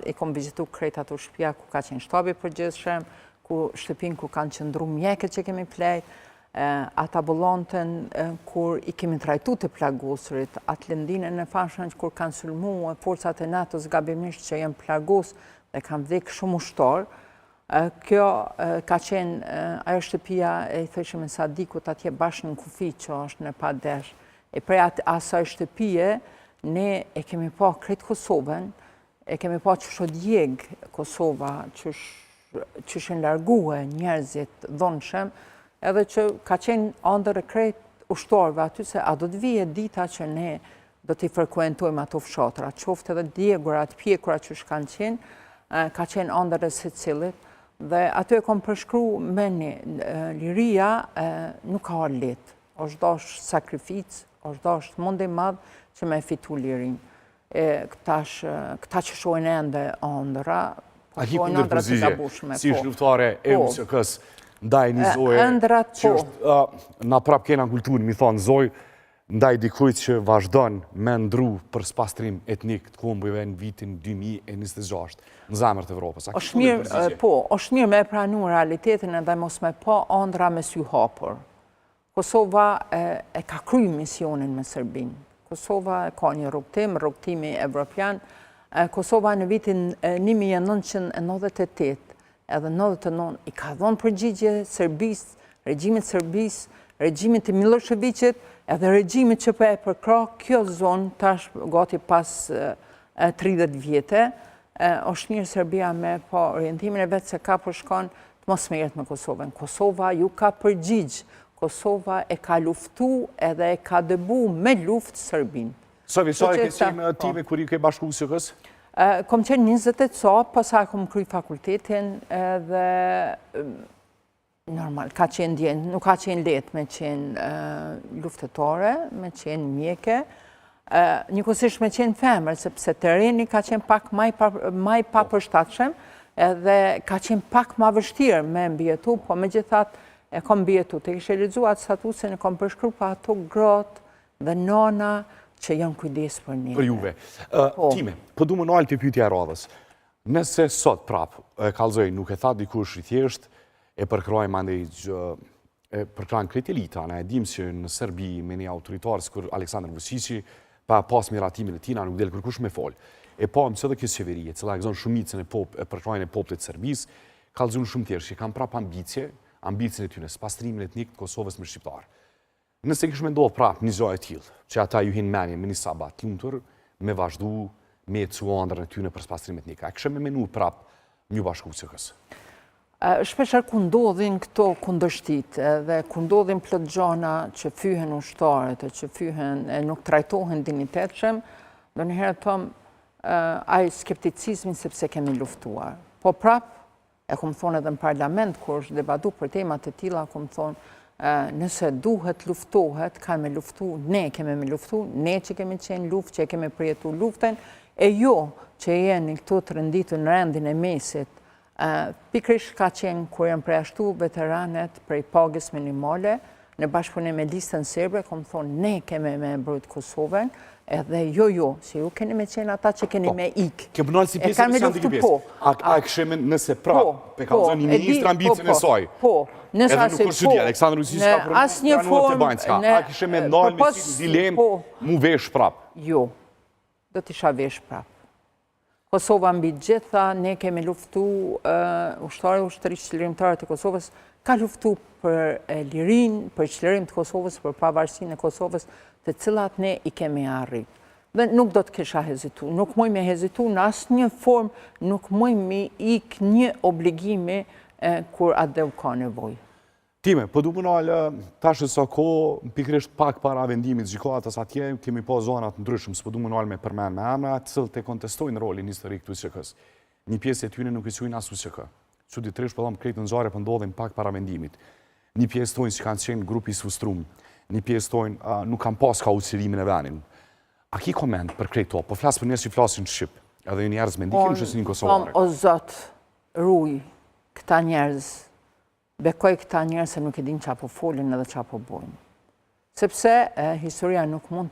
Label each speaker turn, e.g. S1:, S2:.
S1: I kom vizitu krejt ato shtëpia ku ka qenë shtabi përgjithshëm, ku shtëpin ku kanë qëndru mjekët që kemi plejt, ata bullonten kur i kemi trajtu të plagusurit, atë lëndinën e fashën kur kanë sulmu forcat e NATO-s gabimisht që jenë plagus dhe kanë vdek shumë ushtor. Kjo ka qenë ajo shtëpia e i thëshëm e Sadikut atje bashkë në Kufi që është në Padesh. E prej asaj shtëpie, ne e kemi pa krejt Kosovën, e kemi pa që shodjeg Kosova, që shenë largue njerëzit dhonëshëm, edhe që ka qenë andër e krejt ushtorve aty se a do të vije dita që ne do t'i frekuentojmë ato fshatra, qoftë edhe djegurat, pjekurat që shkanë qenë, ka qenë andër e se cilit, dhe aty e kom përshkru me një liria nuk ka orë letë, është dash sakrificë, është dash mundi madhë që me fitu lirin. Këta që shojnë ende andëra,
S2: a hi kundër përzije, si është luftare e USK-s ndaj një zoje, që është, na prap kena kulturë, mi thonë zoj, ndaj dikujt që vazhdon me ndru për spastrim etnik të kombujve në vitin 2026, në zamër të Evropës.
S1: Është mirë me pranu realitetin edhe mos me pa andra me sy hapur. Kosova e ka kry misionin me Serbinë. Kosova ka një rrugtimi evropian. Kosova në vitin 1998 edhe 99 i ka dhonë përgjigje Serbisë, regjimit Serbisë, regjimit të Miloševićit edhe regjimit që për e përkra kjo zonë tash gati pas 30 vjetë. Është mirë Serbia me po orientimin e vetë se ka përshkon të mos me jetë me Kosovën. Kosova ju ka përgjigjë. Kosova e ka luftu edhe e ka dëbu me luftë Serbinë.
S2: Sa e ke qenë time kur i ke bashku USK-s?
S1: Kom qenë 20 ca, pasa kom kry fakultetin dhe normal, ka qenë djenë, nuk ka qenë letë me qenë luftetore, me qenë mjeke, njëkohësisht me qenë femër, sepse tereni ka qenë pak maj papërshtatshëm edhe ka qenë pak ma vështirë me mbjetu, po me gjithat e kom bjetu, të ishe lezuat statusin e kom përshkru pa ato grot dhe nona që janë kujdes për një.
S2: Për juve. Time, po du më nalë të pyetja e radhës. Nëse sot prap, kalzoj, nuk e tha dikush i thjesht, e përkrojmë ande e përkrajnë krejt elita, ne e dim që në Serbi me një autoritarës kur Aleksandar Vučići, pa pas miratimin e tina, nuk del kërkush me folë. E pa më së dhe kësë qeverie, cila e gëzon shumicën e përkrajnë e poplit Serbis, kalzun shumë tjerë që kanë prap ambicin e tyne, spastrimin etnik të Kosovës me Shqiptarë. Nëse kishme ndohë prapë një zojë t'ilë, që ata ju hinë menje me një sabat t'lumëtur, me vazhdu me të suandrën e tyne për spastrim etnika. E kështë me menu prapë një bashku USK-s?
S1: Shpesher ku ndodhin këto kundërshtit dhe ku ndodhin plot gjana që fyhen ushtarët, që fyhen e nuk trajtohen dignitetshëm, do njëherë tëmë aj skepticizmin sepse kemi luftuar. Po prapë, e kom thonë edhe në parlament, kur është debatu për temat e tilla, kom thonë, nëse duhet luftohet, ka me luftu, ne keme me luftu, ne që kemi qenë luft, që kemi përjetu luften, e jo që jeni këto të rënditu në rendin e mesit, pikrish ka qenë kur janë preashtu veteranet prej pagës minimale, në bashkëpunim me listën serbe, kom thonë, ne keme me mbrojt Kosovën, edhe jo, se ju keni me qenë ata që keni me ikë.
S2: Ke bënojnë si pjesë në sëndikë pjesë. A kësheme nëse pra, pe ka zënë një ministra ambicin e saj. Edhe nuk është që di, Aleksandar Vučići ka pranuar të banjë s'ka. A kësheme nalë me si dilemë mu vesh prap?
S1: Jo, do t'isha vesh prap. Kosova mbi gjitha, ne kemi luftu ushtërisht qëllirimtarët e Kosovës, ka luftu për lirin, për qëllirim të Kosovës, për pavarësinë e Kosovës, të cilat ne i kemi arrit. Dhe nuk do të kisha hezitu, nuk muj me hezitu në asë një formë, nuk muj me ik një obligimi kur atë dhe u ka nevoj.
S2: Time, po du më nalë, tashë sa ko, pikrisht pak para vendimit gjikatës atje, kemi po zonat ndryshëm, s'po du më nalë me përmen me emra, cilë të kontestojnë rolin historik të USK-s. Një pjesë e tyne nuk i qujnë as USK. Që ditërish po dhëmë krejtë në zare për ndodhin pak para vendimit. Një pjesë tojnë që kanë qenë grupi Svustrum, një pjesë tojnë nuk kanë pas ka ucirimin e venin. A ki koment për krejtë to, po flasë për njerës që flasin Shqip, edhe njerës me ndikim që si një Kosovare?
S1: O Zot, ruj, këta njerës, bekoj këta njerës se nuk e din qa po folin edhe qa po bojnë. Sepse historia nuk mund të